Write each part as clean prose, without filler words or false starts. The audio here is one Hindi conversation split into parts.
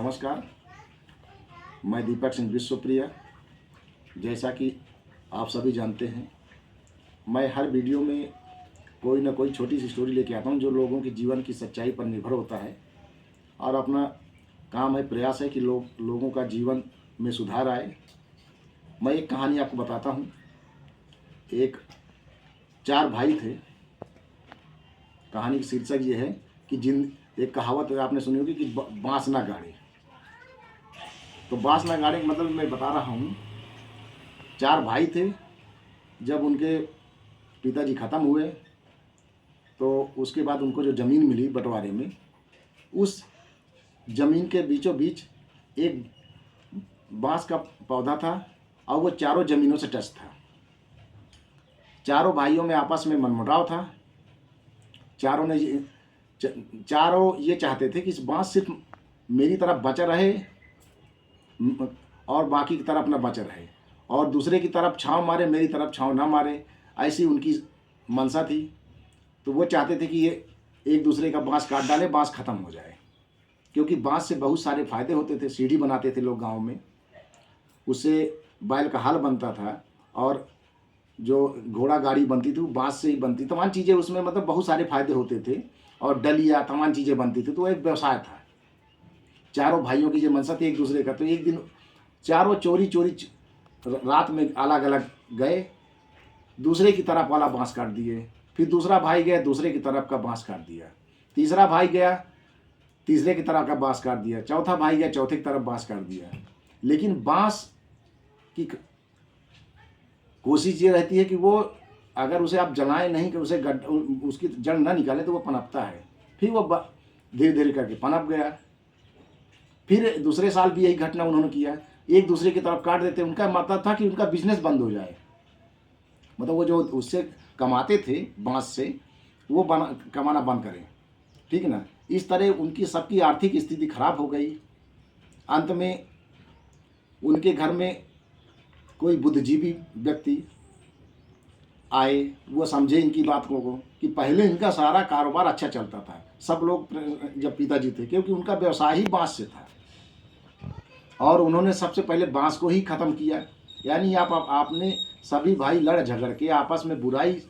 नमस्कार। मैं दीपक सिंह विश्वप्रिया। जैसा कि आप सभी जानते हैं, मैं हर वीडियो में कोई ना कोई छोटी सी स्टोरी लेके आता हूं जो लोगों के जीवन की सच्चाई पर निर्भर होता है। और अपना काम है, प्रयास है कि लोगों का जीवन में सुधार आए। मैं एक कहानी आपको बताता हूं। एक 4 भाई थे। कहानी की शीर्षक ये है कि एक कहावत आपने सुनी होगी कि बांस ना गाड़े। तो बांस ना गाड़े मतलब मैं बता रहा हूँ, 4 भाई थे। जब उनके पिताजी ख़त्म हुए तो उसके बाद उनको जो ज़मीन मिली बंटवारे में, उस ज़मीन के बीचों बीच एक बांस का पौधा था और वो चारों ज़मीनों से टच था। चारों भाइयों में आपस में मनमुटाव था। चारों ये चाहते थे कि इस बांस सिर्फ मेरी तरफ बचा रहे और बाकी की तरफ न बचा रहे, और दूसरे की तरफ छांव मारे, मेरी तरफ छांव ना मारे। ऐसी उनकी मनसा थी। तो वो चाहते थे कि ये एक दूसरे का बांस काट डाले, बांस ख़त्म हो जाए। क्योंकि बांस से बहुत सारे फ़ायदे होते थे। सीढ़ी बनाते थे लोग गांव में, उससे बैल का हल बनता था, और जो घोड़ा गाड़ी बनती थी वो बांस से ही बनती। तमाम चीज़ें उसमें, मतलब बहुत सारे फ़ायदे होते थे, और डलिया तमाम चीज़ें बनती थी। तो एक व्यवसाय था। चारों भाइयों की जो मनसा थी एक दूसरे का। तो एक दिन चारों चोरी रात में अलग अलग गए, दूसरे की तरफ वाला बांस काट दिए। फिर दूसरा भाई गया, दूसरे की तरफ का बांस काट दिया। तीसरा भाई गया, तीसरे की तरफ का बांस काट दिया। चौथा भाई गया, चौथे की तरफ बांस काट दिया। लेकिन बांस की कोशिश ये रहती है कि वो अगर उसे आप जलाएं नहीं, कि उसे उसकी जड़ ना निकाले, तो वो पनपता है। फिर वो धीरे धीरे करके पनप गया। फिर दूसरे साल भी यही घटना उन्होंने किया। एक दूसरे की तरफ काट देते। उनका मतलब था कि उनका बिजनेस बंद हो जाए, मतलब वो जो उससे कमाते थे बांस से, वो कमाना बंद करें। ठीक है ना। इस तरह उनकी सबकी आर्थिक स्थिति खराब हो गई। अंत में उनके घर में कोई बुद्धिजीवी व्यक्ति आए। वो समझे इनकी बात को कि पहले इनका सारा कारोबार अच्छा चलता था, सब लोग जब पिताजी थे, क्योंकि उनका व्यवसाय ही बांस से था, और उन्होंने सबसे पहले बांस को ही ख़त्म किया। यानी आपने सभी भाई लड़ झगड़ के आपस में बुराई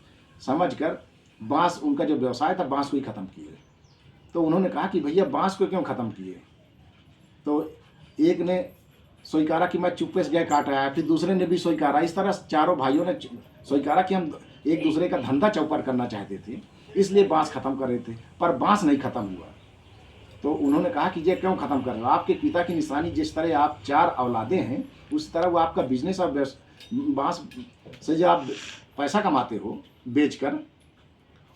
समझकर बांस, उनका जो व्यवसाय था, बांस को ही ख़त्म किए। तो उन्होंने कहा कि भैया बांस को क्यों ख़त्म किए। तो एक ने स्वीकारा कि मैं चुप्पे से गए काट आया। फिर दूसरे ने भी स्वीकारा। इस तरह चारों भाइयों ने स्वीकारा कि हम एक दूसरे का धंधा चौपट करना चाहते थे, इसलिए बांस ख़त्म कर रहे थे। पर बांस नहीं ख़त्म हुआ। तो उन्होंने कहा कि ये क्यों ख़त्म कर रहे हो। आपके पिता की निशानी जिस तरह आप 4 औलादें हैं, उस तरह वो आपका बिजनेस और बांस से जो आप पैसा कमाते हो बेचकर,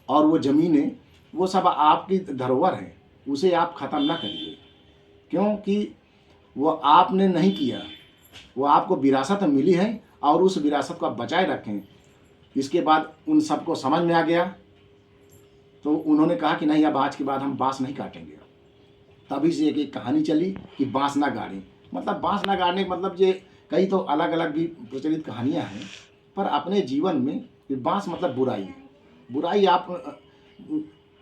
और वो ज़मीनें, वो सब आपकी धरोहर है, उसे आप ख़त्म ना करिए। क्योंकि वो आपने नहीं किया, वो आपको विरासत में मिली है, और उस विरासत को आप बचाए रखें। इसके बाद उन सबको समझ में आ गया। तो उन्होंने कहा कि नहीं, अब आज के बाद हम बांस नहीं काटेंगे। तभी से एक कहानी चली कि बांस ना गाड़ें। मतलब बांस ना गाड़ने का मतलब ये कई तो अलग अलग भी प्रचलित कहानियाँ हैं, पर अपने जीवन में बांस मतलब बुराई है। बुराई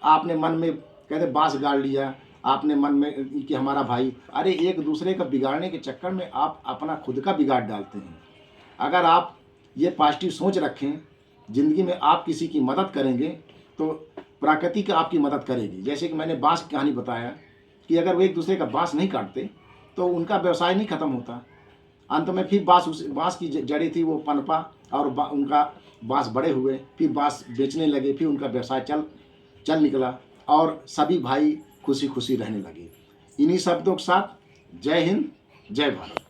आपने मन में कहते बांस गाड़ लिया, आपने मन में कि हमारा भाई, अरे एक दूसरे का बिगाड़ने के चक्कर में आप अपना खुद का बिगाड़ डालते हैं। अगर आप ये पॉजिटिव सोच रखें, ज़िंदगी में आप किसी की मदद करेंगे तो प्रकृति का आपकी मदद करेगी। जैसे कि मैंने बांस की कहानी बताया कि अगर वो एक दूसरे का बांस नहीं काटते तो उनका व्यवसाय नहीं खत्म होता। अंत में फिर बांस की जड़ी थी, वो पनपा, और उनका बांस बड़े हुए, फिर बांस बेचने लगे, फिर उनका व्यवसाय चल निकला, और सभी भाई खुशी खुशी रहने लगे। इन्हीं शब्दों के साथ जय हिंद, जय भारत।